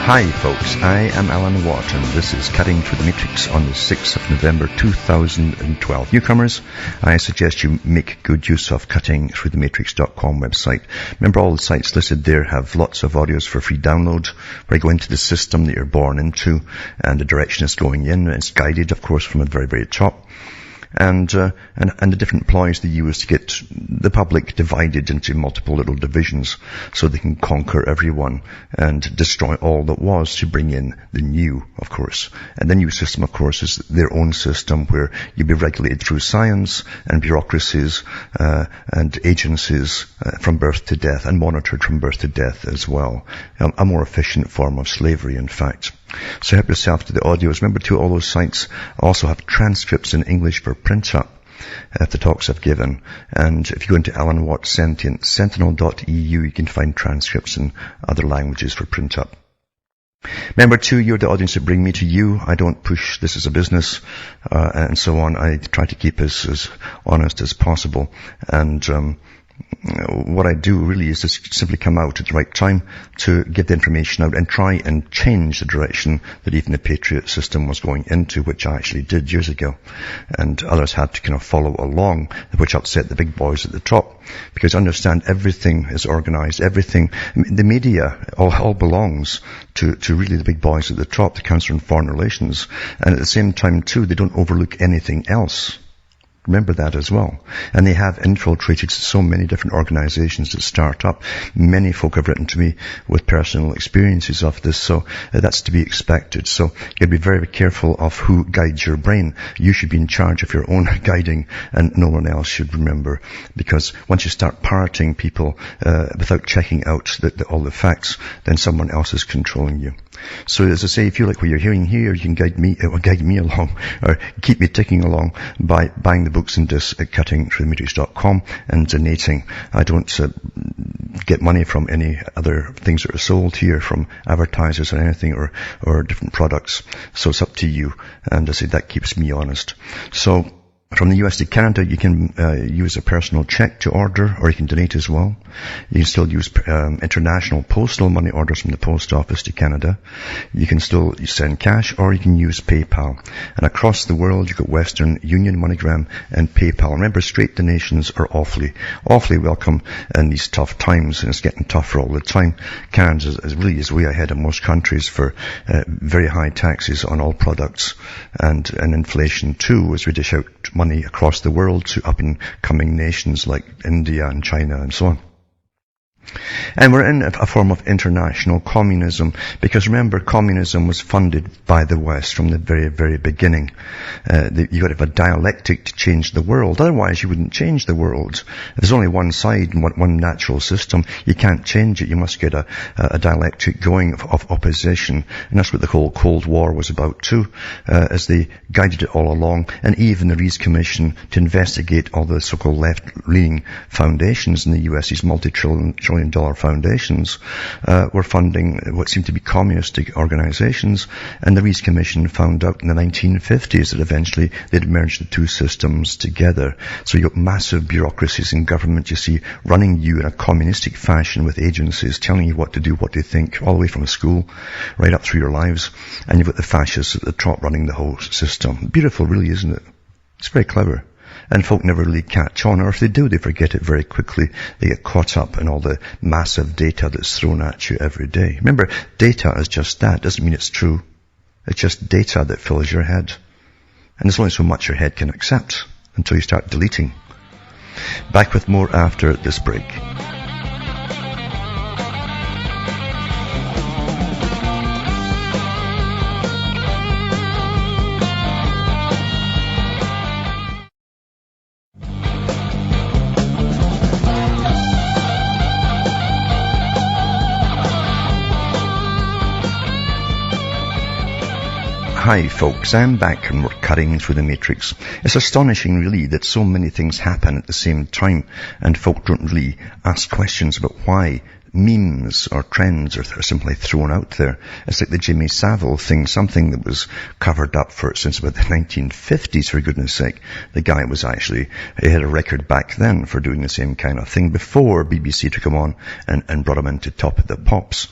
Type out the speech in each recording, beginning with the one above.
Hi folks, I am Alan Watt and this is Cutting Through the Matrix on the 6th of November 2012. Newcomers, I suggest you make good use of cuttingthroughthematrix.com website. Remember, all the sites listed there have lots of audios for free download where you go into the system that you're born into and the direction it's going in. It's guided, of course, from the very, very top. And the different ploys they use to get the public divided into multiple little divisions so they can conquer everyone and destroy all that was to bring in the new, of course. And the new system, of course, is their own system where you'll be regulated through science and bureaucracies and agencies from birth to death, and monitored from birth to death as well. A more efficient form of slavery, in fact. So help yourself to the audios. Remember too, all those sites also have transcripts in English for print up of the talks I've given. And if you go into Alan Watt Sentient, sentinel.eu, you can find transcripts in other languages for print up. Remember too, you're the audience that bring me to you. I don't push this as a business, and so on. I try to keep as honest as possible. And, what I do really is just simply come out at the right time to get the information out and try and change the direction that even the Patriot system was going into, which I actually did years ago. And others had to kind of follow along, which upset the big boys at the top. Because understand, everything is organized, everything, the media all belongs to really the big boys at the top, the Council on Foreign Relations. And at the same time too, they don't overlook anything else. Remember that as well. And they have infiltrated so many different organizations that start up. Many folk have written to me with personal experiences of this, so that's to be expected. So you got to be very, very careful of who guides your brain. You should be in charge of your own guiding, and no one else should, remember. Because once you start parroting people without checking out all the facts, then someone else is controlling you. So as I say, if you like what you're hearing here, you can guide me along, or keep me ticking along by buying the books and discs at cuttingthroughthematrix.com and donating. I don't get money from any other things that are sold here from advertisers or anything, or different products. So it's up to you. And I say that keeps me honest. So from the US to Canada, you can use a personal check to order, or you can donate as well. You can still use international postal money orders from the post office to Canada. You can still send cash, or you can use PayPal. And across the world, you've got Western Union, MoneyGram, and PayPal. Remember, straight donations are awfully welcome in these tough times, and it's getting tougher all the time. Canada really is way ahead of most countries for very high taxes on all products, and inflation too, as we dish out money across the world to up-and-coming nations like India and China and so on. And we're in a form of international communism, because remember, communism was funded by the West from the very, very beginning. You've got to have a dialectic to change the world. Otherwise, you wouldn't change the world. If there's only one side and one natural system, you can't change it. You must get a dialectic going of opposition. And that's what the whole Cold War was about too, as they guided it all along. And even the Rees Commission to investigate all the so-called left-leaning foundations in the US, these multi-trillion dollar foundations, were funding what seemed to be communistic organizations. And the Rees Commission found out in the 1950s that eventually they'd merged the two systems together. So you got massive bureaucracies in government, you see, running you in a communistic fashion with agencies telling you what to do, what to think, all the way from school right up through your lives. And you've got the fascists at the top running the whole system. Beautiful, really, isn't it? It's very clever. And folk never really catch on, or if they do, they forget it very quickly. They get caught up in all the massive data that's thrown at you every day. Remember, data is just that. Doesn't mean it's true. It's just data that fills your head. And there's only so much your head can accept until you start deleting. Back with more after this break. Hi folks, I'm back and we're cutting through the matrix. It's astonishing really that so many things happen at the same time and folk don't really ask questions about why memes or trends are simply thrown out there. It's like the Jimmy Savile thing, something that was covered up since about the 1950s, for goodness sake. The guy he had a record back then for doing the same kind of thing before BBC took him on and brought him into Top of the Pops,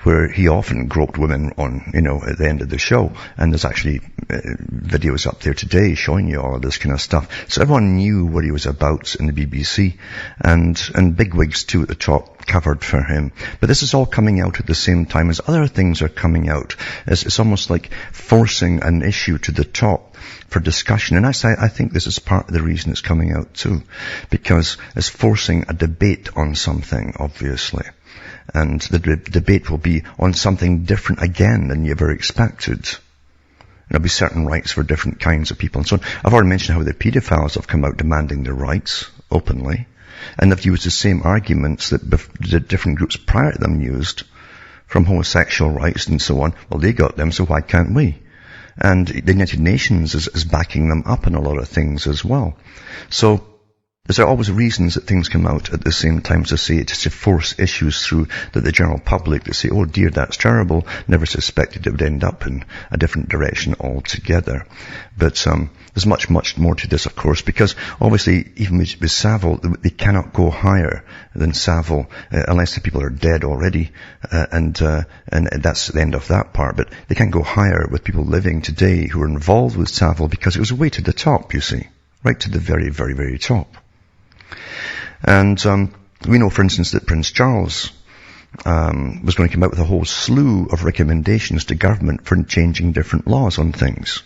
where he often groped women on, at the end of the show. And there's actually videos up there today showing you all of this kind of stuff. So everyone knew what he was about in the BBC, and bigwigs too at the top covered for him. But this is all coming out at the same time as other things are coming out. It's almost like forcing an issue to the top for discussion. And I think this is part of the reason it's coming out too, because it's forcing a debate on something, obviously. And the debate will be on something different again than you ever expected. There'll be certain rights for different kinds of people and so on. I've already mentioned how the paedophiles have come out demanding their rights openly. And they've used the same arguments that the different groups prior to them used, from homosexual rights and so on. Well, they got them, so why can't we? And the United Nations is backing them up in a lot of things as well. So there's always reasons that things come out at the same time to force issues through that the general public to say, oh dear, that's terrible. Never suspected it would end up in a different direction altogether. But there's much, much more to this, of course, because obviously even with Savile, they cannot go higher than Savile unless the people are dead already, and that's the end of that part. But they can't go higher with people living today who are involved with Savile, because it was way to the top, you see, right to the very, very, very top. And we know, for instance, that Prince Charles was going to come out with a whole slew of recommendations to government for changing different laws on things.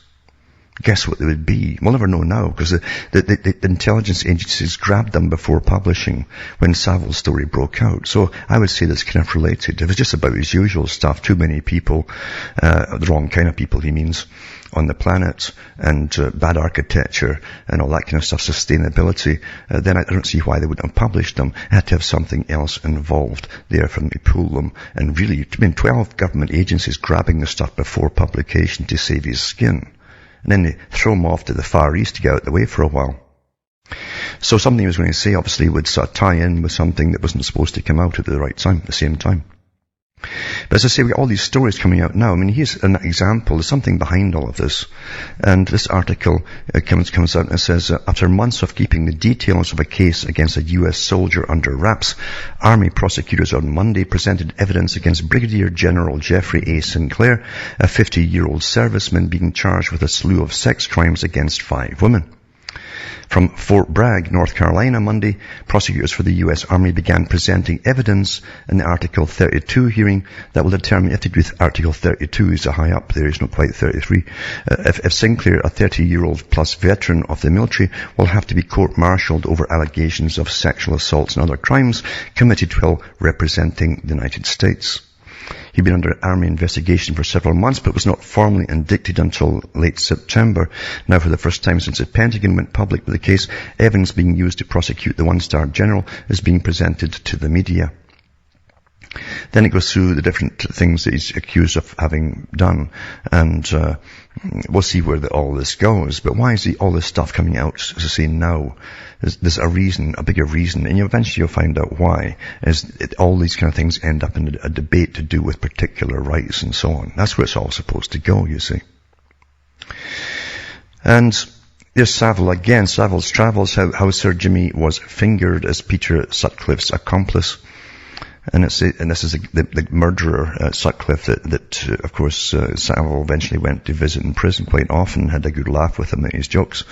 Guess what they would be? We'll never know now, because the intelligence agencies grabbed them before publishing when Savile's story broke out. So I would say that's kind of related. It was just about his usual stuff. Too many people, the wrong kind of people, he means, on the planet, and bad architecture and all that kind of stuff, sustainability, then I don't see why they wouldn't have published them. It had to have something else involved there for them to pull them. And really, 12 government agencies grabbing the stuff before publication to save his skin. And then they throw him off to the Far East to get out of the way for a while. So something he was going to say obviously would sort of tie in with something that wasn't supposed to come out at the right time, at the same time. But as I say, we've got all these stories coming out now. I mean, here's an example. There's something behind all of this. And this article comes out and says, after months of keeping the details of a case against a U.S. soldier under wraps, Army prosecutors on Monday presented evidence against Brigadier General Jeffrey A. Sinclair, a 50-year-old serviceman being charged with a slew of sex crimes against 5 women. From Fort Bragg, North Carolina, Monday, prosecutors for the U.S. Army began presenting evidence in the Article 32 hearing that will determine, you have to agree with Article 32, is a high up there, it's not quite 33, if Sinclair, a 30-year-old plus veteran of the military, will have to be court-martialed over allegations of sexual assaults and other crimes committed while representing the United States. He'd been under Army investigation for several months, but was not formally indicted until late September. Now, for the first time since the Pentagon went public with the case, evidence being used to prosecute the one-star general is being presented to the media. Then it goes through the different things that he's accused of having done, and we'll see where all this goes. But why is all this stuff coming out, as I say, now? There's a reason, a bigger reason, and eventually you'll find out why. All these kind of things end up in a debate to do with particular rights and so on. That's where it's all supposed to go, you see. And there's Savile again. Savile's travels, how Sir Jimmy was fingered as Peter Sutcliffe's accomplice. And this is the murderer, Sutcliffe, that of course, Savile eventually went to visit in prison quite often, had a good laugh with him at his jokes.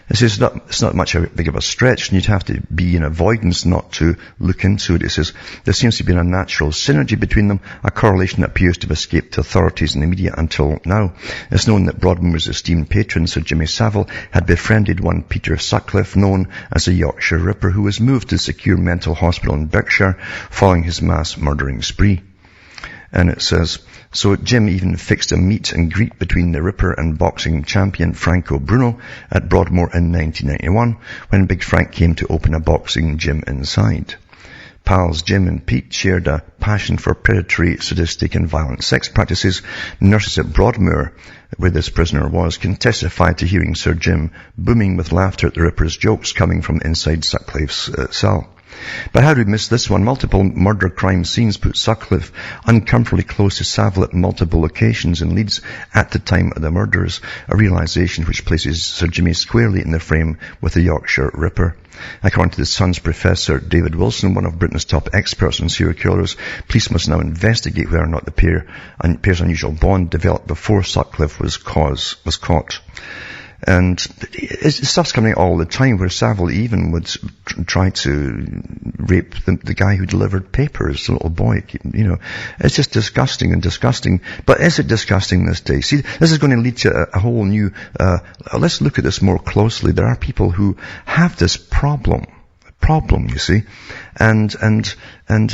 It's not much big of a stretch, and you'd have to be in avoidance not to look into it. It says, there seems to be a natural synergy between them, a correlation that appears to have escaped the authorities and the media until now. It's known that Broadmoor's esteemed patron, Sir Jimmy Savile, had befriended one Peter Sutcliffe, known as the Yorkshire Ripper, who was moved to a secure mental hospital in Berkshire following his mass murdering spree. And it says, so Jim even fixed a meet and greet between the Ripper and boxing champion Franco Bruno at Broadmoor in 1991, when Big Frank came to open a boxing gym inside. Pals Jim and Pete shared a passion for predatory, sadistic and violent sex practices. Nurses at Broadmoor, where this prisoner was, can testify to hearing Sir Jim booming with laughter at the Ripper's jokes coming from inside Sutcliffe's cell. But how do we miss this one? Multiple murder crime scenes put Sutcliffe uncomfortably close to Savile at multiple locations in Leeds at the time of the murders, a realization which places Sir Jimmy squarely in the frame with the Yorkshire Ripper. According to the Sun's Professor David Wilson, one of Britain's top experts on serial killers, police must now investigate whether or not the pair's unusual bond developed before Sutcliffe was caught. And stuff's coming out all the time where Savile even would try to rape the guy who delivered papers, the little boy, It's just disgusting and disgusting. But is it disgusting this day? See, this is going to lead to a whole new, let's look at this more closely. There are people who have this problem, you see, and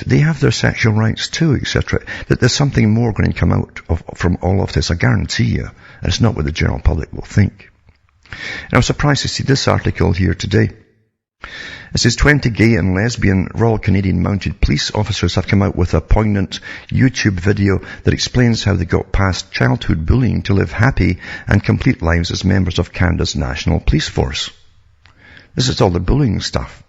they have their sexual rights too, etc. That there's something more going to come out from all of this, I guarantee you. And it's not what the general public will think. And I'm surprised to see this article here today. It says 20 gay and lesbian Royal Canadian Mounted Police officers have come out with a poignant YouTube video that explains how they got past childhood bullying to live happy and complete lives as members of Canada's National Police Force. This is all the bullying stuff.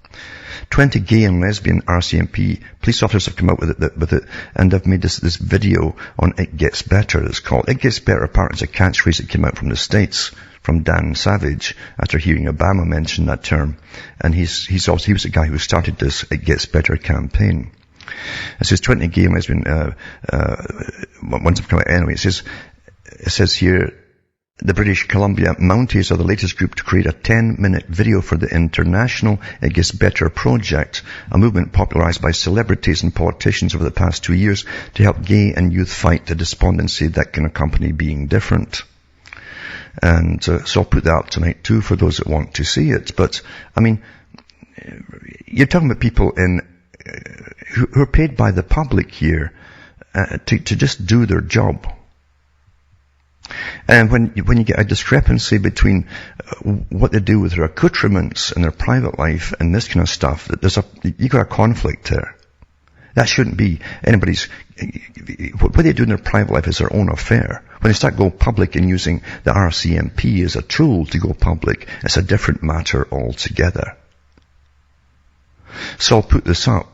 20 gay and lesbian RCMP police officers have come out with it and have made this video on It Gets Better, it's called. It Gets Better, apparently is a catchphrase that came out from the States, from Dan Savage, after hearing Obama mention that term. And he was the guy who started this It Gets Better campaign. It says 20 gay and lesbian, ones have come out anyway. It says here, the British Columbia Mounties are the latest group to create a 10-minute video for the international It Gets Better project, a movement popularized by celebrities and politicians over the past 2 years to help gay and youth fight the despondency that can accompany being different. And so I'll put that up tonight too for those that want to see it. But, I mean, you're talking about people who are paid by the public here to just do their job. And when you get a discrepancy between what they do with their accoutrements and their private life and this kind of stuff, you got a conflict there. That shouldn't be anybody's. What they do in their private life is their own affair. When they start going public and using the RCMP as a tool to go public, it's a different matter altogether. So I'll put this up.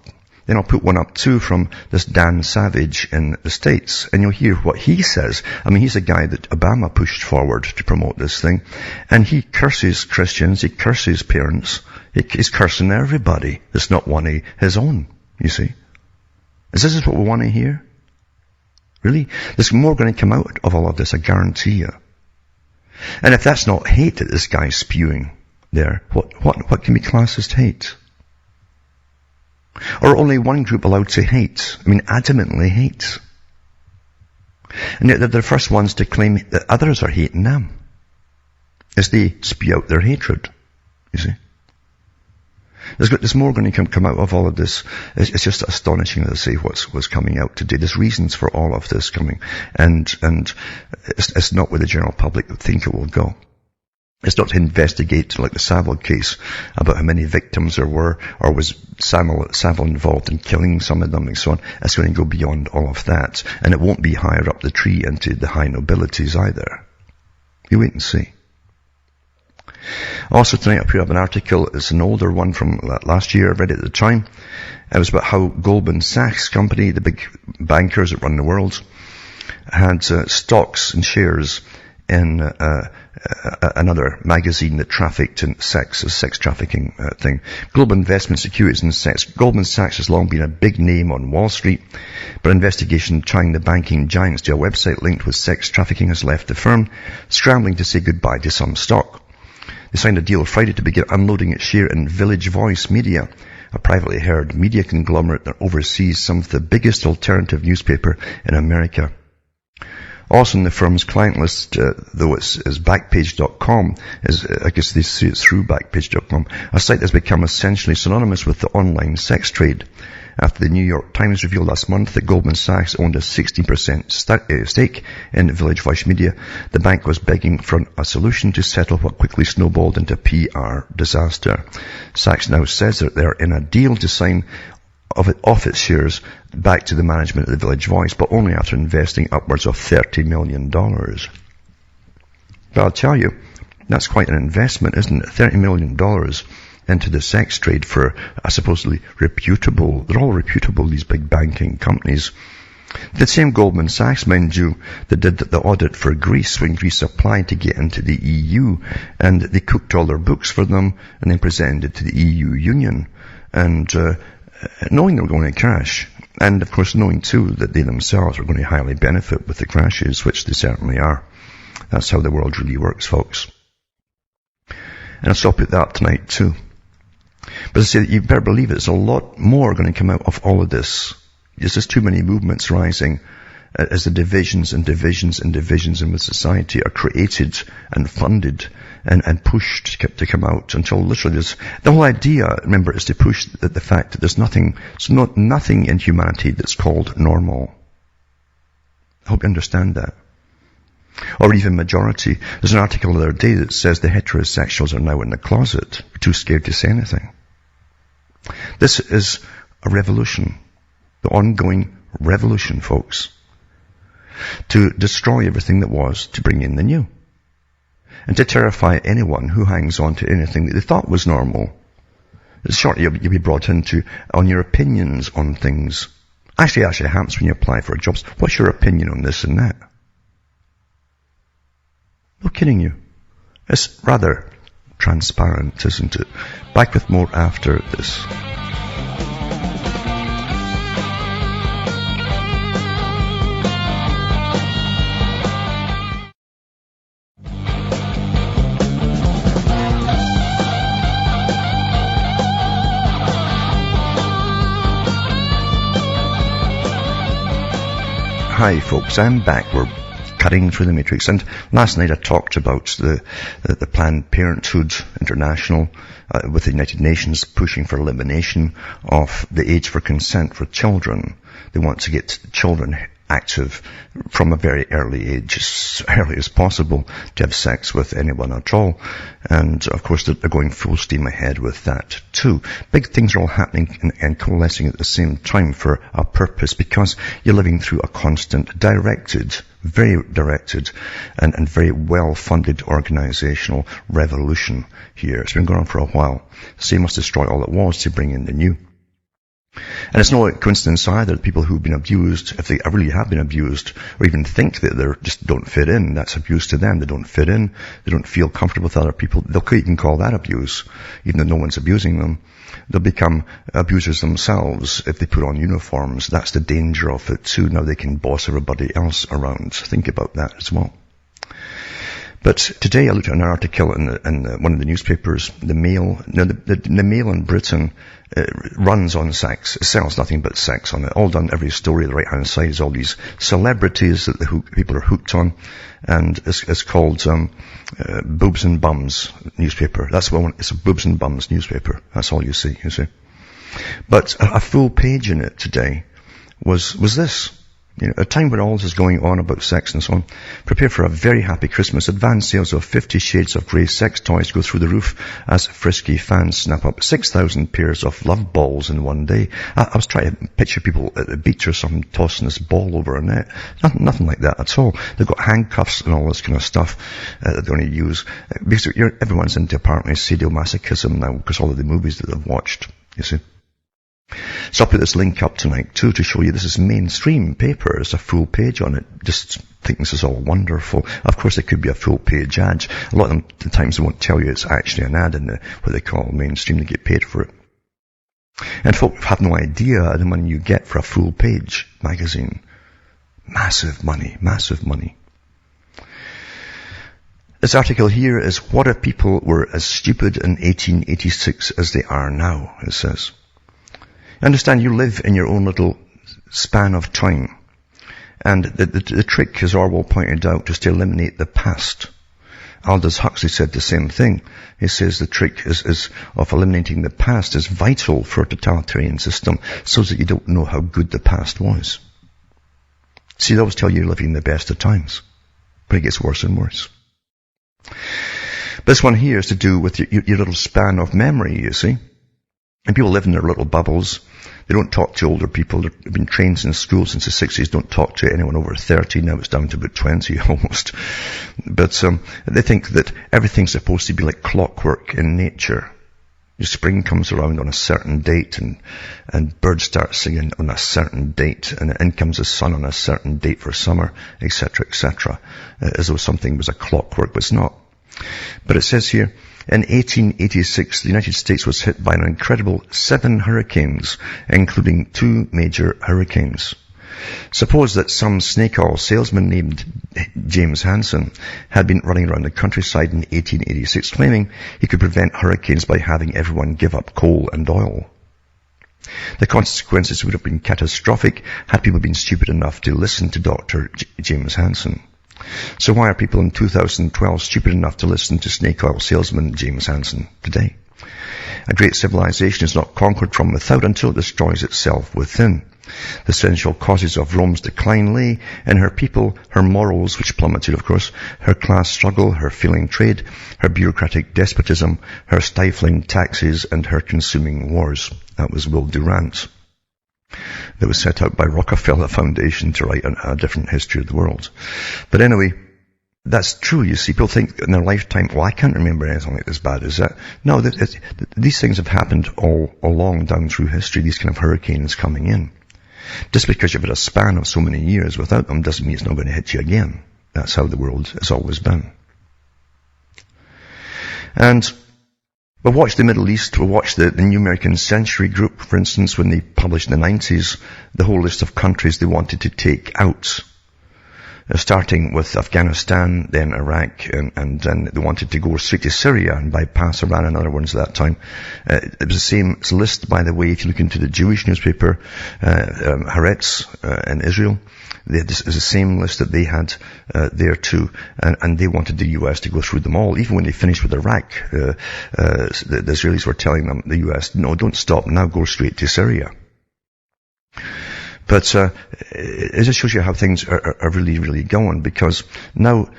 Then I'll put one up too from this Dan Savage in the States, and you'll hear what he says. I mean, he's a guy that Obama pushed forward to promote this thing, and he curses Christians, he curses parents, he's cursing everybody that's not one of his own, you see. Is this what we want to hear? Really? There's more going to come out of all of this, I guarantee you. And if that's not hate that this guy's spewing there, what can be classed as hate? Or only one group allowed to hate? I mean, adamantly hate. And yet they're the first ones to claim that others are hating them, as they spew out their hatred, you see. There's more going to come out of all of this. It's just astonishing to see what's coming out today. There's reasons for all of this coming, and it's not where the general public would think it will go. It's not to investigate, like the Savile case, about how many victims there were, or was Savile involved in killing some of them and so on. It's going to go beyond all of that. And it won't be higher up the tree into the high nobilities either. You wait and see. Also tonight I put up an article. It's an older one from last year. I read it at the time. It was about how Goldman Sachs company, the big bankers that run the world, had stocks and shares in another magazine that trafficked in sex, a sex trafficking thing. Global Investment Securities and Sex. Goldman Sachs has long been a big name on Wall Street, but investigation trying the banking giants to a website linked with sex trafficking has left the firm scrambling to say goodbye to some stock. They signed a deal Friday to begin unloading its share in Village Voice Media, a privately held media conglomerate that oversees some of the biggest alternative newspaper in America. Also in the firm's client list, though is Backpage.com, I guess they see it through Backpage.com, a site that's become essentially synonymous with the online sex trade. After the New York Times revealed last month that Goldman Sachs owned a 16% stake in Village Voice Media, the bank was begging for a solution to settle what quickly snowballed into PR disaster. Sachs now says that they're in a deal to sign off its shares back to the management of the Village Voice, but only after investing upwards of $30 million. But I'll tell you, that's quite an investment, isn't it? $30 million into the sex trade for a supposedly reputable, they're all reputable, these big banking companies. The same Goldman Sachs, mind you, that did the audit for Greece when Greece applied to get into the EU, and they cooked all their books for them and then presented it to the EU Union, and knowing they were going to crash, and of course knowing too that they themselves were going to highly benefit with the crashes, which they certainly are. That's how the world really works, folks. And I'll stop at that tonight too. But as I say, you better believe there's a lot more going to come out of all of this. There's just too many movements rising as the divisions and divisions and divisions in the society are created and funded and pushed to come out until literally there's, the whole idea, remember, is to push the fact that there's nothing in humanity that's called normal. I hope you understand that. Or even majority. There's an article the other day that says the heterosexuals are now in the closet, too scared to say anything. This is a revolution. The ongoing revolution, folks. To destroy everything that was, to bring in the new. And to terrify anyone who hangs on to anything that they thought was normal. Shortly you'll be brought into on your opinions on things. Actually happens when you apply for jobs. What's your opinion on this and that? No kidding you. It's rather transparent, isn't it? Back with more after this. Hi folks, I'm back. We're cutting through the matrix. And last night I talked about the Planned Parenthood International with the United Nations pushing for elimination of the age for consent for children. They want to get children active from a very early age, as early as possible, to have sex with anyone at all. And of course they're going full steam ahead with that too. Big things are all happening and coalescing at the same time for a purpose, because you're living through a constant very directed and very well-funded organizational revolution here. It's been going on for a while. So you must destroy all it was to bring in the new. And it's no coincidence either that people who've been abused, if they really have been abused, or even think that they just don't fit in, that's abuse to them. They don't fit in. They don't feel comfortable with other people. They'll even call that abuse, even though no one's abusing them. They'll become abusers themselves if they put on uniforms. That's the danger of it too. Now they can boss everybody else around. Think about that as well. But today I looked at an article in one of the newspapers. The Mail in Britain runs on sex. It sells nothing but sex on it. All done, every story on the right-hand side is all these celebrities that people are hooked on. And it's called Boobs and Bums newspaper. That's what it's a Boobs and Bums newspaper. That's all you see. But a full page in it today was this. A time when all this is going on about sex and so on. Prepare for a very happy Christmas. Advanced sales of 50 Shades of Grey sex toys go through the roof as frisky fans snap up 6,000 pairs of love balls in one day. I was trying to picture people at the beach or something tossing this ball over a net. Nothing like that at all. They've got handcuffs and all this kind of stuff that they're going to use. Because everyone's into apparently sadomasochism now because all of the movies that they've watched, you see. So I'll put this link up tonight too to show you this is mainstream paper. There's a full page on it. Just think this is all wonderful. Of course it could be a full page ad. A lot of the times they won't tell you it's actually an ad in what they call mainstream. They get paid for it. And folk have no idea the money you get for a full page magazine. Massive money. This article here is what if people were as stupid in 1886 as they are now, it says. Understand you live in your own little span of time. And the trick, as Orwell pointed out, is to eliminate the past. Aldous Huxley said the same thing. He says the trick is of eliminating the past is vital for a totalitarian system so that you don't know how good the past was. See, they always tell you you're living the best of times. But it gets worse and worse. This one here is to do with your little span of memory, you see. And people live in their little bubbles. They don't talk to older people. They've been trained in school since the 60s. Don't talk to anyone over 30. Now it's down to about 20 almost. But they think that everything's supposed to be like clockwork in nature. Spring comes around on a certain date and birds start singing on a certain date, and in comes the sun on a certain date for summer, etc., as though something was a clockwork, but it's not. But it says here, in 1886, the United States was hit by an incredible 7 hurricanes, including 2 major hurricanes. Suppose that some snake oil salesman named James Hansen had been running around the countryside in 1886 claiming he could prevent hurricanes by having everyone give up coal and oil. The consequences would have been catastrophic had people been stupid enough to listen to Dr. James Hansen. So why are people in 2012 stupid enough to listen to snake oil salesman James Hansen today? A great civilization is not conquered from without until it destroys itself within. The essential causes of Rome's decline lay in her people, her morals, which plummeted, of course, her class struggle, her failing trade, her bureaucratic despotism, her stifling taxes, and her consuming wars. That was Will Durant. That was set out by Rockefeller Foundation to write a different history of the world. But anyway, that's true, you see. People think in their lifetime, well, I can't remember anything like as bad as that. No, these things have happened all along down through history, these kind of hurricanes coming in. Just because you've had a span of so many years without them doesn't mean it's not going to hit you again. That's how the world has always been. And we'll watch the Middle East, we'll watch the New American Century Group, for instance, when they published in the 90s the whole list of countries they wanted to take out. Starting with Afghanistan, then Iraq, and then they wanted to go straight to Syria and bypass Iran and other ones at that time. It was the same list, by the way, if you look into the Jewish newspaper, Haaretz in Israel. This is the same list that they had there too, and they wanted the US to go through them all. Even when they finished with Iraq, the Israelis were telling them, the US, no, don't stop now, go straight to Syria. But it just shows you how things are really, really going, because now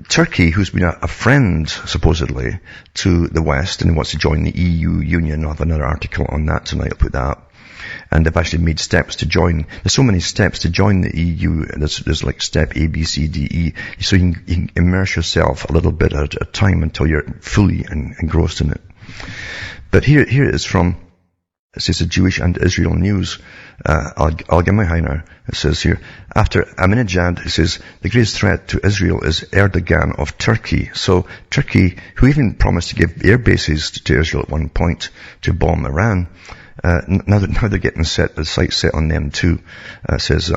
Turkey, who's been a friend, supposedly, to the West, and wants to join the EU Union. I'll have another article on that tonight, I'll put that up. And they've actually made steps to join. There's so many steps to join the EU. There's like step A, B, C, D, E. So you can immerse yourself a little bit at a time until you're fully engrossed in it. But here it is from, it says the Jewish and Israel News, Allgemeine Heiner. It says here, after Ahmadinejad, it says, the greatest threat to Israel is Erdogan of Turkey. So Turkey, who even promised to give air bases to Israel at one point to bomb Iran, now they're getting the sights set on them too. It says,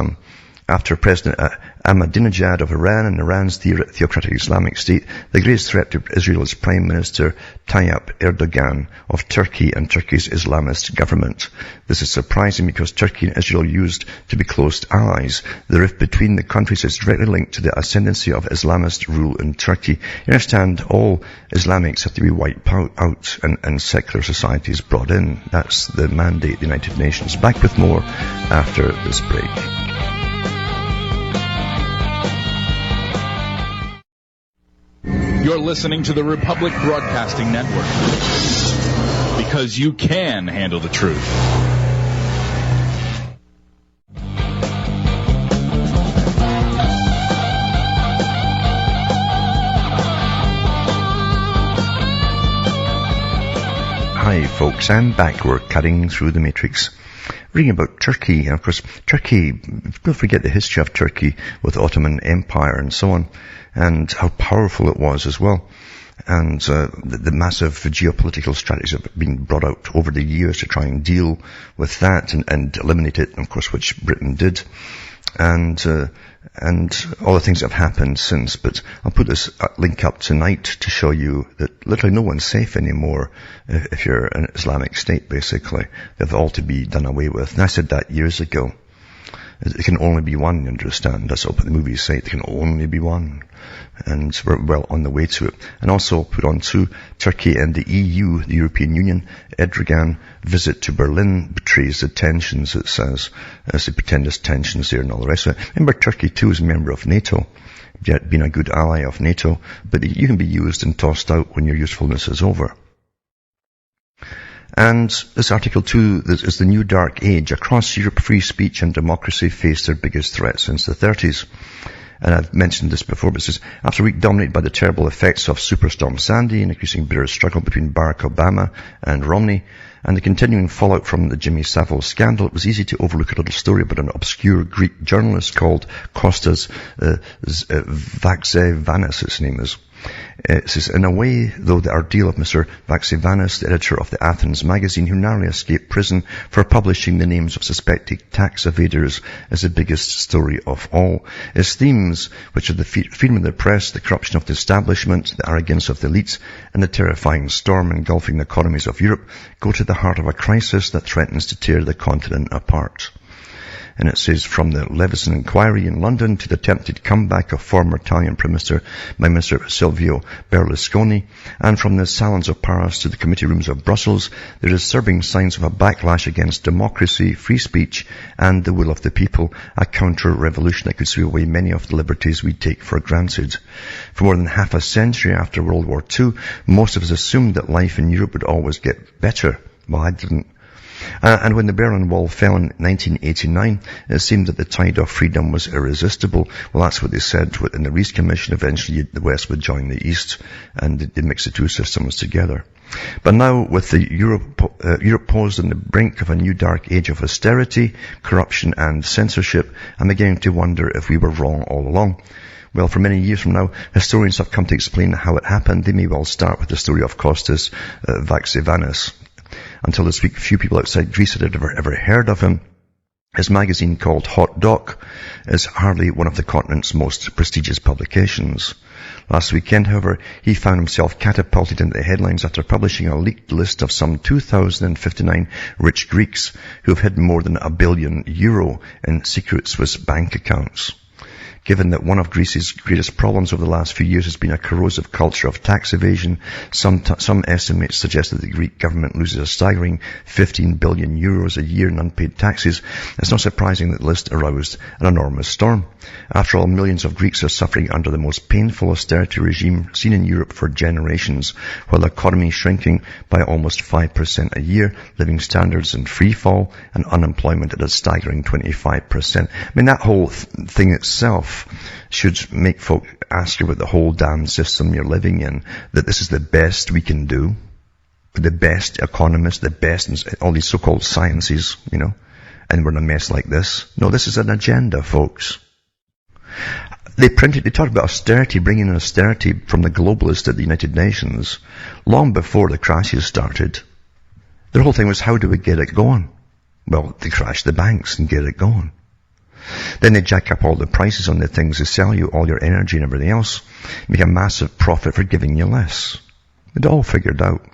after President Ahmadinejad of Iran and Iran's theocratic Islamic State, the greatest threat to Israel is Prime Minister Tayyip Erdogan of Turkey and Turkey's Islamist government. This is surprising because Turkey and Israel used to be close allies. The rift between the countries is directly linked to the ascendancy of Islamist rule in Turkey. You understand, all Islamics have to be wiped out and secular societies brought in. That's the mandate of the United Nations. Back with more after this break. You're listening to the Republic Broadcasting Network, because you can handle the truth. Hi folks, I'm back. We're cutting through the matrix. Reading about Turkey, and of course Turkey, don't forget the history of Turkey with the Ottoman Empire and so on, and how powerful it was as well. And the massive geopolitical strategies have been brought out over the years to try and deal with that and eliminate it, of course, which Britain did. And all the things that have happened since. But I'll put this link up tonight to show you that literally no one's safe anymore if you're an Islamic State, basically. They've all to be done away with. And I said that years ago. It can only be one, you understand. That's what the movies say. There can only be one. And we're well on the way to it. And also put on too, Turkey and the EU, the European Union, Erdogan visit to Berlin betrays the tensions, it says, as they pretend there's tensions there and all the rest of it. Remember, Turkey too is a member of NATO, yet being a good ally of NATO, but you can be used and tossed out when your usefulness is over. And this article too is the new dark age. Across Europe, free speech and democracy face their biggest threat since the 30s. And I've mentioned this before, but it says, after a week dominated by the terrible effects of Superstorm Sandy and increasing bitter struggle between Barack Obama and Romney, and the continuing fallout from the Jimmy Savile scandal, it was easy to overlook a little story about an obscure Greek journalist called Kostas Vaxivanis, his name is. It says, in a way, though, the ordeal of Mr. Vaxivanis, the editor of the Athens magazine, who narrowly escaped prison for publishing the names of suspected tax evaders, is the biggest story of all. His themes, which are the freedom of the press, the corruption of the establishment, the arrogance of the elites, and the terrifying storm engulfing the economies of Europe, go to the heart of a crisis that threatens to tear the continent apart. And it says, from the Leveson inquiry in London to the attempted comeback of former Italian Prime Minister Silvio Berlusconi, and from the salons of Paris to the committee rooms of Brussels, there are disturbing signs of a backlash against democracy, free speech, and the will of the people, a counter-revolution that could sweep away many of the liberties we take for granted. For more than half a century after World War II, most of us assumed that life in Europe would always get better. Well, I didn't. And when the Berlin Wall fell in 1989, it seemed that the tide of freedom was irresistible. Well, that's what they said in the Reece Commission. Eventually, the West would join the East, and they mix the two systems together. But now, with the Europe posed on the brink of a new dark age of austerity, corruption, and censorship, I'm beginning to wonder if we were wrong all along. Well, for many years from now, historians have come to explain how it happened. They may well start with the story of Kostas Vaxivanis. Until this week, few people outside Greece had ever heard of him. His magazine, called Hot Doc, is hardly one of the continent's most prestigious publications. Last weekend, however, he found himself catapulted into the headlines after publishing a leaked list of some 2,059 rich Greeks who have hidden more than €1 billion in secret Swiss bank accounts. Given that one of Greece's greatest problems over the last few years has been a corrosive culture of tax evasion, some estimates suggest that the Greek government loses a staggering €15 billion a year in unpaid taxes. It's not surprising that the list aroused an enormous storm. After all, millions of Greeks are suffering under the most painful austerity regime seen in Europe for generations, while the economy is shrinking by almost 5% a year, living standards in free fall, and unemployment at a staggering 25%. I mean, that whole thing itself should make folk ask you about the whole damn system you're living in, that this is the best we can do, the best economists, the best in all these so-called sciences, and we're in a mess like this. No, this is an agenda, folks. They talked about austerity, bringing in austerity from the globalists at the United Nations long before the crashes started. Their whole thing was, how do we get it going? Well, they crash the banks and get it going. Then they jack up all the prices on the things they sell you, all your energy and everything else, make a massive profit for giving you less. It's all figured out.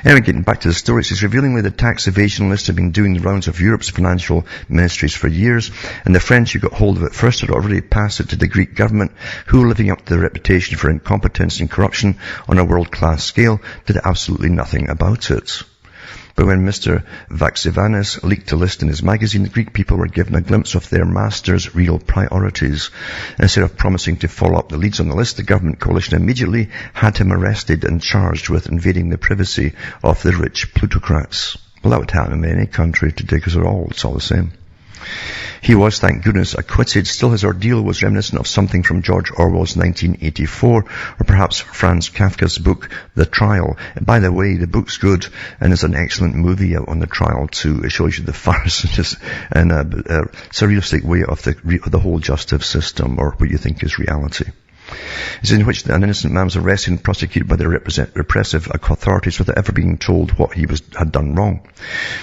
Anyway, getting back to the story, it says, revealingly the tax evasion list had been doing the rounds of Europe's financial ministries for years, and the French who got hold of it first had already passed it to the Greek government, who, living up to their reputation for incompetence and corruption on a world-class scale, did absolutely nothing about it. But when Mr. Vaxivanis leaked a list in his magazine, the Greek people were given a glimpse of their master's real priorities. Instead of promising to follow up the leads on the list, the government coalition immediately had him arrested and charged with invading the privacy of the rich plutocrats. Well, that would happen in any country today because it's all the same. He was, thank goodness, acquitted. Still, his ordeal was reminiscent of something from George Orwell's 1984, or perhaps Franz Kafka's book, The Trial. And by the way, the book's good, and there's an excellent movie out on the trial too. It shows you the farce and a surrealistic way of the whole justice system, or what you think is reality. It's in which an innocent man was arrested and prosecuted by the repressive authorities without ever being told what he had done wrong.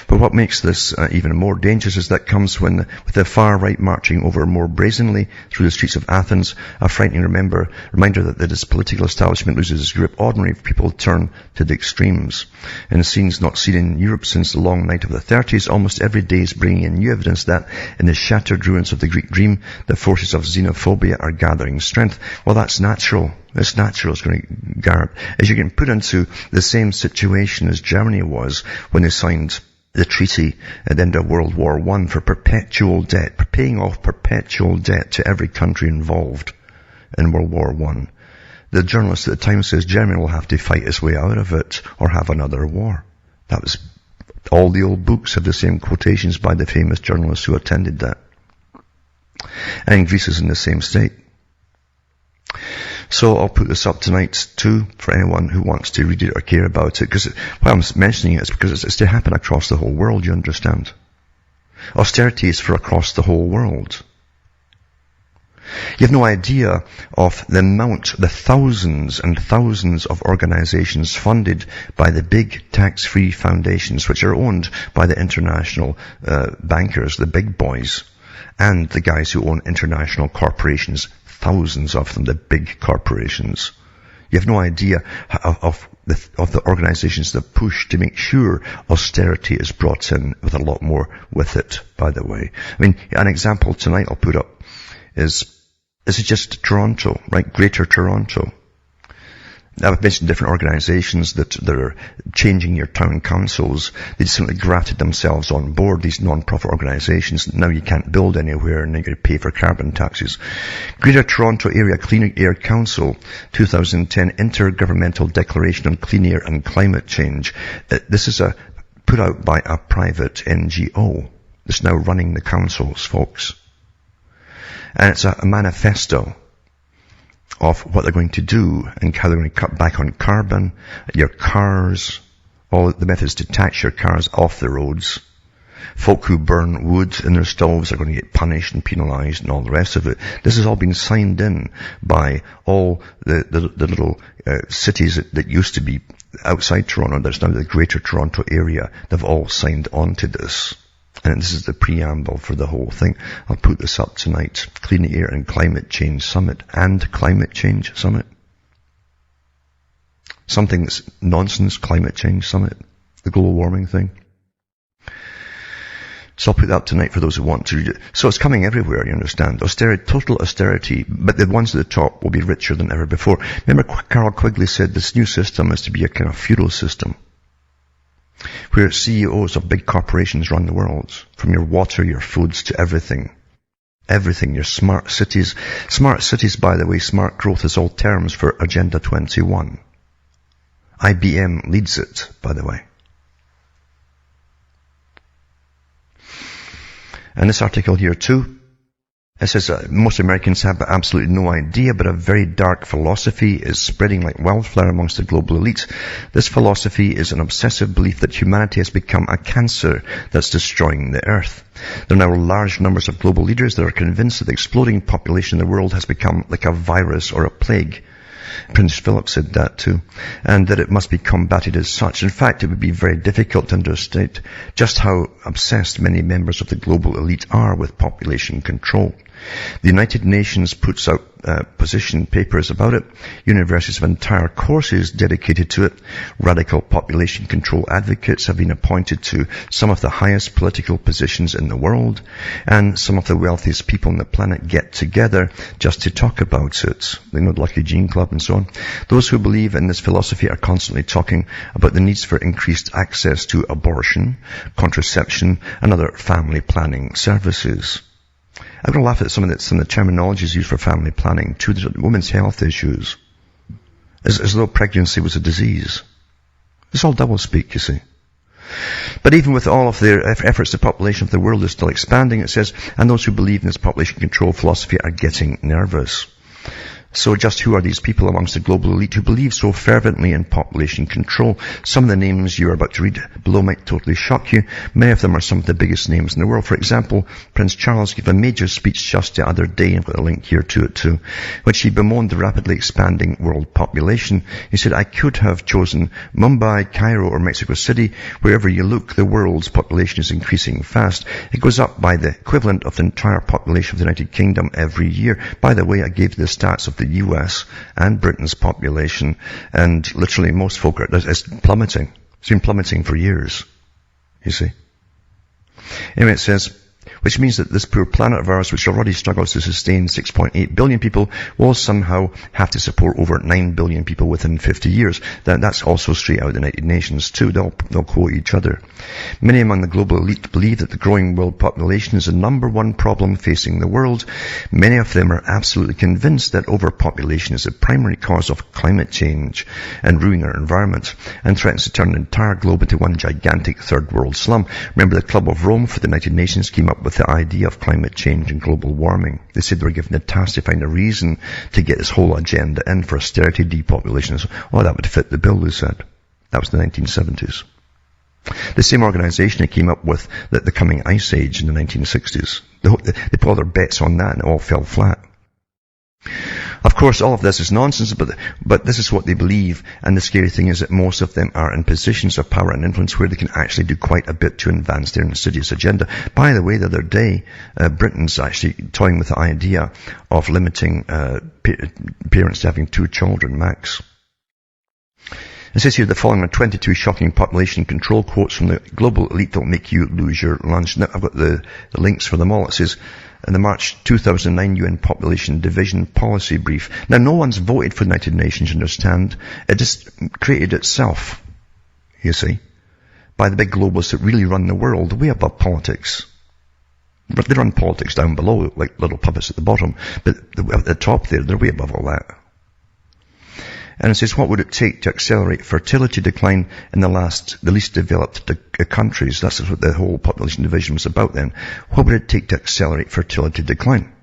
But what makes this even more dangerous is that comes with the far right marching over more brazenly through the streets of Athens, a frightening reminder that this political establishment loses its grip. Ordinary people turn to the extremes. In scenes not seen in Europe since the long night of the 30s, almost every day is bringing in new evidence that in the shattered ruins of the Greek dream, the forces of xenophobia are gathering strength. Well, that's natural. It's natural. It's going to guard. As you get put into the same situation as Germany was when they signed the treaty at the end of World War I for perpetual debt, for paying off perpetual debt to every country involved in World War I. The journalist at the time says Germany will have to fight its way out of it or have another war. That was, all the old books have the same quotations by the famous journalists who attended that. And Greece is in the same state. So I'll put this up tonight too for anyone who wants to read it or care about it. Because why I'm mentioning it is because it's to happen across the whole world, you understand. Austerity is for across the whole world. You have no idea of the amount, the thousands and thousands of organizations funded by the big tax-free foundations which are owned by the international bankers, the big boys, and the guys who own international corporations, thousands of them, the big corporations. You have no idea of the organizations that push to make sure austerity is brought in with a lot more with it, by the way. I mean, an example tonight I'll put up is just Toronto, right? Greater Toronto. Now, I've mentioned different organizations that are changing your town councils. They just simply grafted themselves on board, these non-profit organizations. Now you can't build anywhere and you've got to pay for carbon taxes. Greater Toronto Area Clean Air Council, 2010 Intergovernmental Declaration on Clean Air and Climate Change. This is put out by a private NGO that's now running the councils, folks. And it's a manifesto of what they're going to do and how they're going to cut back on carbon, your cars, all the methods to tax your cars off the roads. Folk who burn wood in their stoves are going to get punished and penalized and all the rest of it. This has all been signed in by all the little cities that used to be outside Toronto. There's now the Greater Toronto Area. They've all signed on to this. And this is the preamble for the whole thing. I'll put this up tonight. Clean Air and Climate Change Summit and Climate Change Summit. Something that's nonsense, Climate Change Summit. The global warming thing. So I'll put that up tonight for those who want to read it. So it's coming everywhere, you understand. Austerity, total austerity, but the ones at the top will be richer than ever before. Remember Carol Quigley said this new system is to be a kind of feudal system, where CEOs of big corporations run the world, from your water, your foods, to everything. Everything, your smart cities. Smart cities, by the way, smart growth is all terms for Agenda 21. IBM leads it, by the way. And this article here too, it says most Americans have absolutely no idea, but a very dark philosophy is spreading like wildfire amongst the global elite. This philosophy is an obsessive belief that humanity has become a cancer that's destroying the earth. There are now large numbers of global leaders that are convinced that the exploding population in the world has become like a virus or a plague. Prince Philip said that too, and that it must be combated as such. In fact, it would be very difficult to understate just how obsessed many members of the global elite are with population control. The United Nations puts out position papers about it. Universities have entire courses dedicated to it. Radical population control advocates have been appointed to some of the highest political positions in the world, and some of the wealthiest people on the planet get together just to talk about it. You know, the Lucky Gene Club and so on. Those who believe in this philosophy are constantly talking about the needs for increased access to abortion, contraception, and other family planning services. I'm going to laugh at some of the terminologies used for family planning too. There's women's health issues. As though pregnancy was a disease. It's all doublespeak, you see. But even with all of their efforts, the population of the world is still expanding, it says, and those who believe in this population control philosophy are getting nervous. So just who are these people amongst the global elite who believe so fervently in population control? Some of the names you're about to read below might totally shock you. Many of them are some of the biggest names in the world. For example, Prince Charles gave a major speech just the other day, I've got a link here to it too, which he bemoaned the rapidly expanding world population. He said, I could have chosen Mumbai, Cairo or Mexico City. Wherever you look, the world's population is increasing fast. It goes up by the equivalent of the entire population of the United Kingdom every year. By the way, I gave the stats of the US and Britain's population, and literally most folk it's plummeting. It's been plummeting for years, you see. Anyway, it says, which means that this poor planet of ours, which already struggles to sustain 6.8 billion people, will somehow have to support over 9 billion people within 50 years. That's also straight out of the United Nations too. They'll quote each other. Many among the global elite believe that the growing world population is the number one problem facing the world. Many of them are absolutely convinced that overpopulation is the primary cause of climate change and ruining our environment, and threatens to turn the entire globe into one gigantic third world slum. Remember, the Club of Rome for the United Nations came up with the idea of climate change and global warming. They said they were given a task to find a reason to get this whole agenda in for austerity, depopulation. Oh, that would fit the bill, they said. That was the 1970s. The same organization that came up with the coming ice age in the 1960s. They put all their bets on that and it all fell flat. Of course, all of this is nonsense, but this is what they believe, and the scary thing is that most of them are in positions of power and influence where they can actually do quite a bit to advance their insidious agenda. By the way, the other day, Britain's actually toying with the idea of limiting parents to having 2 children max. It says here the following are 22 shocking population control quotes from the global elite that will make you lose your lunch. Now, I've got the links for them all. It says, in the March 2009 UN Population Division Policy Brief. Now, no one's voted for the United Nations, you understand. It just created itself, you see, by the big globalists that really run the world, way above politics. But they run politics down below, like little puppets at the bottom. But at the top there, they're way above all that. And it says, what would it take to accelerate fertility decline in the least developed countries? That's what the whole population division was about then. What would it take to accelerate fertility decline?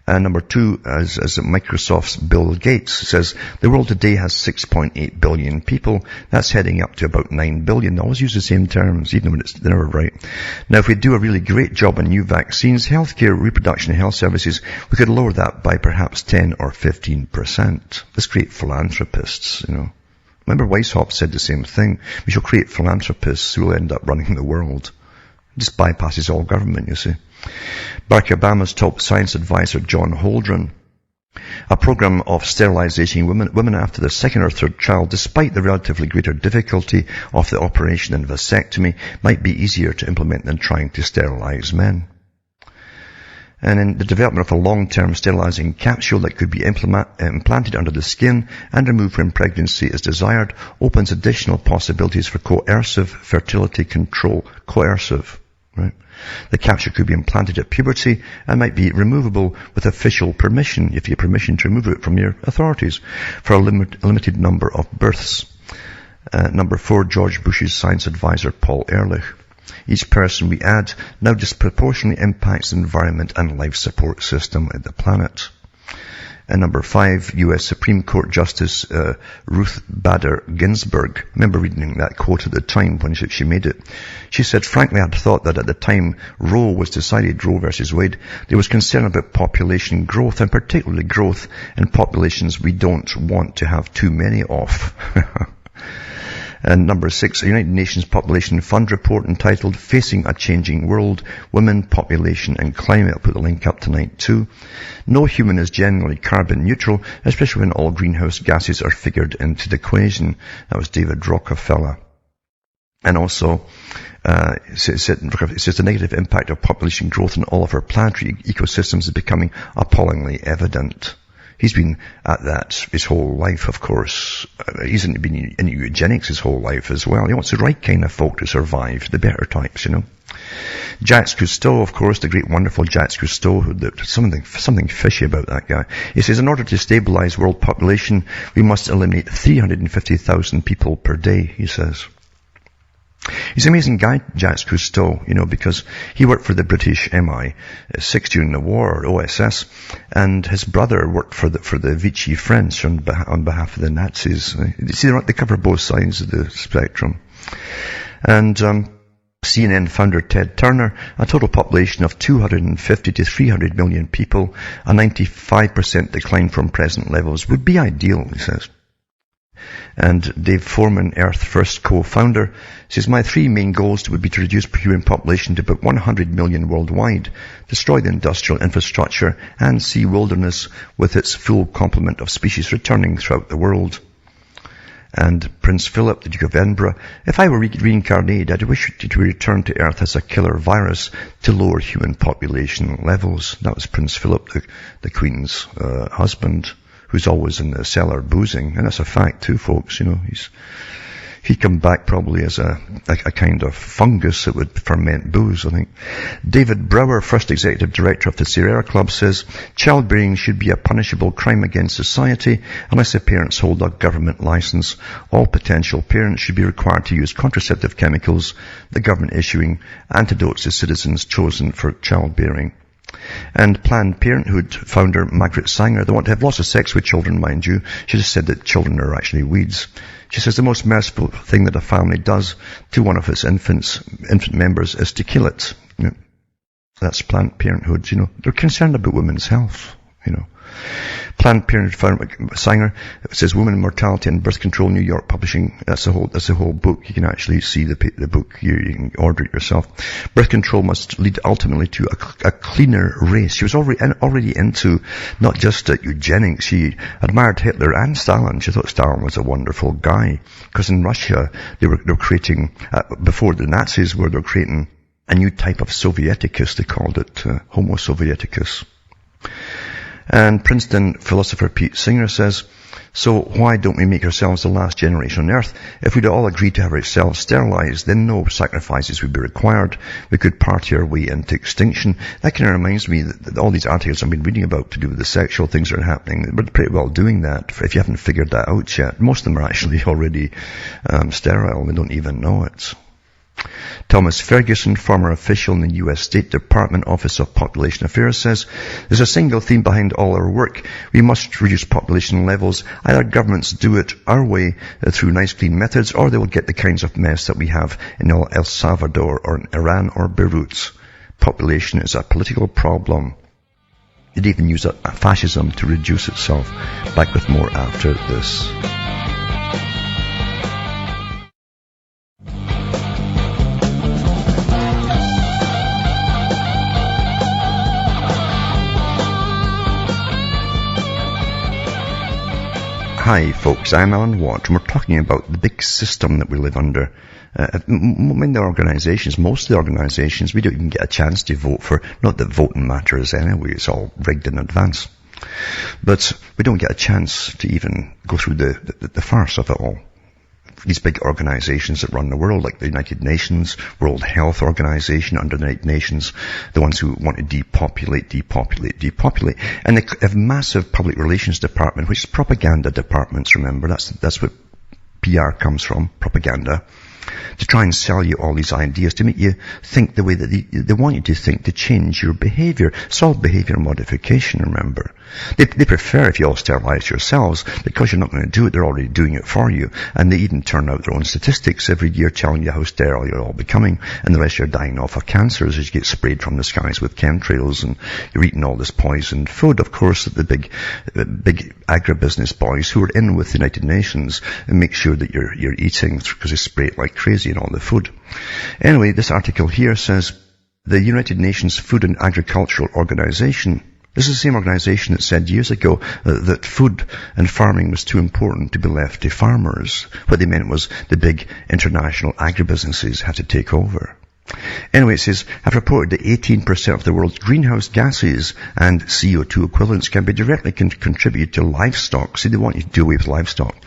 And number 2, as Microsoft's Bill Gates says, the world today has 6.8 billion people. That's heading up to about 9 billion. They always use the same terms, even when they're never right. Now, if we do a really great job on new vaccines, healthcare, reproduction, and health services, we could lower that by perhaps 10 or 15%. Let's create philanthropists, you know. Remember Weishaupt said the same thing. We shall create philanthropists who will end up running the world. It just bypasses all government, you see. Barack Obama's top science advisor, John Holdren. A program of sterilizing women after their second or third child, despite the relatively greater difficulty of the operation and vasectomy, might be easier to implement than trying to sterilize men. And in the development of a long-term sterilizing capsule that could be implanted under the skin and removed when pregnancy is desired opens additional possibilities for coercive fertility control. Coercive, right? The capsule could be implanted at puberty and might be removable with official permission, if you have permission to remove it from your authorities, for a limited number of births. Number 4, George Bush's science advisor, Paul Ehrlich. Each person we add now disproportionately impacts the environment and life support system of the planet. And number 5, U.S. Supreme Court Justice Ruth Bader Ginsburg. Remember reading that quote at the time when she made it. She said, frankly, I'd thought that at the time Roe was decided, Roe versus Wade, there was concern about population growth, and particularly growth in populations we don't want to have too many of. And number 6, a United Nations Population Fund report entitled Facing a Changing World, Women, Population and Climate. I'll put the link up tonight too. No human is generally carbon neutral, especially when all greenhouse gases are figured into the equation. That was David Rockefeller. And also, it says the negative impact of population growth on all of our planetary ecosystems is becoming appallingly evident. He's been at that his whole life, of course. He's been in eugenics his whole life as well. He wants the right kind of folk to survive, the better types, you know. Jacques Cousteau, of course, the great, wonderful Jacques Cousteau, something fishy about that guy. He says, in order to stabilize world population, we must eliminate 350,000 people per day, he says. He's an amazing guy, Jacques Cousteau, you know, because he worked for the British MI6 during the war, or OSS, and his brother worked for the Vichy French on behalf of the Nazis. You see, they cover both sides of the spectrum. And CNN founder Ted Turner, a total population of 250 to 300 million people, a 95% decline from present levels would be ideal, he says. And Dave Foreman, Earth First co-founder, says, my 3 main goals would be to reduce human population to about 100 million worldwide, destroy the industrial infrastructure, and see wilderness with its full complement of species returning throughout the world. And Prince Philip, the Duke of Edinburgh, if I were reincarnated, I'd wish to return to Earth as a killer virus to lower human population levels. That was Prince Philip, the Queen's husband, who's always in the cellar boozing. And that's a fact too, folks. You know, He'd come back probably as a kind of fungus that would ferment booze, I think. David Brower, first executive director of the Sierra Club, says, childbearing should be a punishable crime against society unless the parents hold a government license. All potential parents should be required to use contraceptive chemicals, the government issuing antidotes to citizens chosen for childbearing. And Planned Parenthood founder Margaret Sanger, they want to have lots of sex with children, mind you. She just said that children are actually weeds. She says the most merciful thing that a family does to one of its infant members is to kill it. You know, that's Planned Parenthood, you know. They're concerned about women's health, you know. Planned Parenthood founder Sanger, it says Women, Mortality and Birth Control, New York Publishing. That's the whole book. You can actually see the book. You can order it yourself. Birth control must lead ultimately to a cleaner race. She was already into not just eugenics. She admired Hitler and Stalin. She thought Stalin was a wonderful guy. Because in Russia, they were creating, before the Nazis they were creating a new type of Sovieticus. They called it Homo Sovieticus. And Princeton philosopher Pete Singer says, so why don't we make ourselves the last generation on Earth? If we'd all agree to have ourselves sterilized, then no sacrifices would be required. We could party our way into extinction. That kind of reminds me that all these articles I've been reading about to do with the sexual things that are happening, we're pretty well doing that, if you haven't figured that out yet. Most of them are actually already sterile, and they don't even know it. Thomas Ferguson, former official in the US State Department Office of Population Affairs, says, there's a single theme behind all our work. We must reduce population levels. Either governments do it our way through nice clean methods, or they will get the kinds of mess that we have in El Salvador or in Iran or Beirut. Population is a political problem. It even used fascism to reduce itself. Back with more after this. Hi folks, I'm Alan Watt, and we're talking about the big system that we live under. Most of the organizations, we don't even get a chance to vote for. Not that voting matters anyway, it's all rigged in advance. But we don't get a chance to even go through the farce of it all. These big organizations that run the world, like the United Nations, World Health Organization, under the United Nations, the ones who want to depopulate. And they have massive public relations department, which is propaganda departments, remember. That's what PR comes from, propaganda. To try and sell you all these ideas, to make you think the way that they want you to think, to change your behavior. It's all behavior modification, remember. They prefer if you all sterilize yourselves, because you're not going to do it, they're already doing it for you. And they even turn out their own statistics every year telling you how sterile you're all becoming, and the rest you're dying off of cancers as you get sprayed from the skies with chemtrails, and you're eating all this poisoned food. Of course, the big agribusiness boys who are in with the United Nations and make sure that you're eating, because they spray it like crazy in all the food. Anyway, this article here says, the United Nations Food and Agricultural Organization, this is the same organization that said years ago that food and farming was too important to be left to farmers. What they meant was the big international agribusinesses had to take over. Anyway, it says, have reported that 18% of the world's greenhouse gases and CO2 equivalents can be directly contributed to livestock. See, they want you to do away with livestock.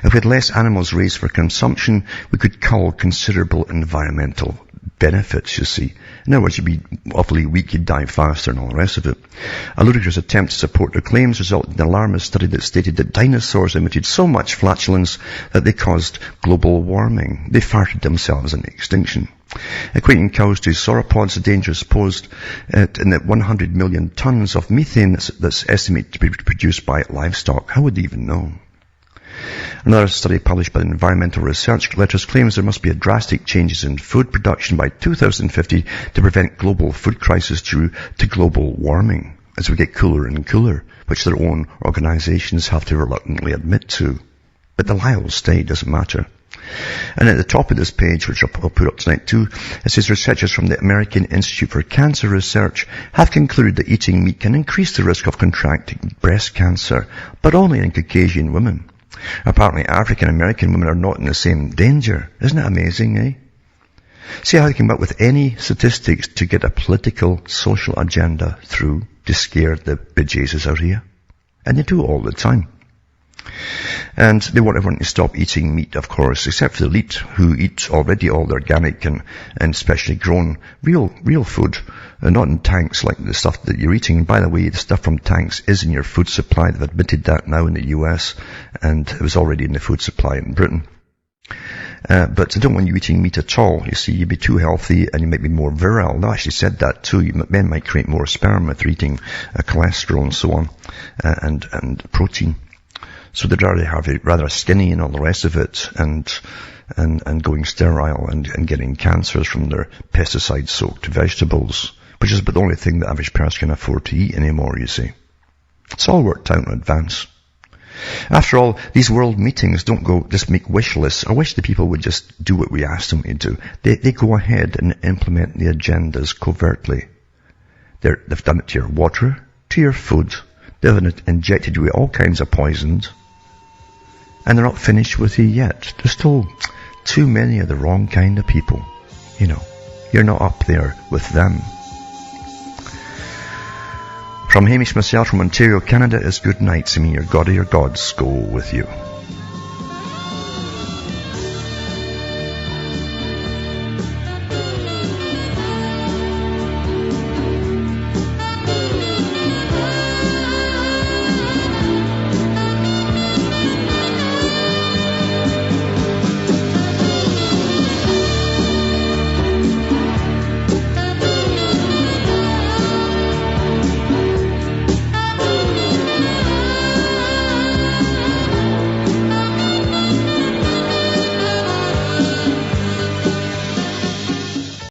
If we had less animals raised for consumption, we could cull considerable environmental benefits, you see. In other words, you'd be awfully weak, you'd die faster and all the rest of it. A ludicrous attempt to support their claims resulted in an alarmist study that stated that dinosaurs emitted so much flatulence that they caused global warming. They farted themselves into extinction. Equating cows to sauropods, the dangers posed in that 100 million tons of methane that's estimated to be produced by livestock. How would they even know? Another study published by the Environmental Research Letters claims there must be drastic changes in food production by 2050 to prevent global food crisis due to global warming as we get cooler and cooler, which their own organizations have to reluctantly admit to. But the lie will stay, doesn't matter. And at the top of this page, which I'll put up tonight too, it says researchers from the American Institute for Cancer Research have concluded that eating meat can increase the risk of contracting breast cancer, but only in Caucasian women. Apparently African American women are not in the same danger. Isn't that amazing, eh? See how they come up with any statistics to get a political, social agenda through to scare the bejesus out of you? And they do it all the time. And they want everyone to stop eating meat, of course, except for the elite who eat already all the organic and specially grown real food, not in tanks like the stuff that you're eating. By the way, the stuff from tanks is in your food supply. They've admitted that now in the US, and it was already in the food supply in Britain. But they don't want you eating meat at all. You see, you'd be too healthy and you might be more virile. They actually said that too. Men might create more sperm if they're eating cholesterol and so on, and protein. So they'd rather have it rather skinny and all the rest of it, and going sterile and getting cancers from their pesticide-soaked vegetables, which is about the only thing the average person can afford to eat anymore, you see. It's all worked out in advance. After all, these world meetings don't go just make wish lists. I wish the people would just do what we ask them to do. They go ahead and implement the agendas covertly. They've done it to your water, to your food. They've injected you with all kinds of poisons. And they're not finished with you yet. There's still too many of the wrong kind of people. You know, you're not up there with them. From Hamish myself from Ontario, Canada, is good night to me. Your God or your gods go with you.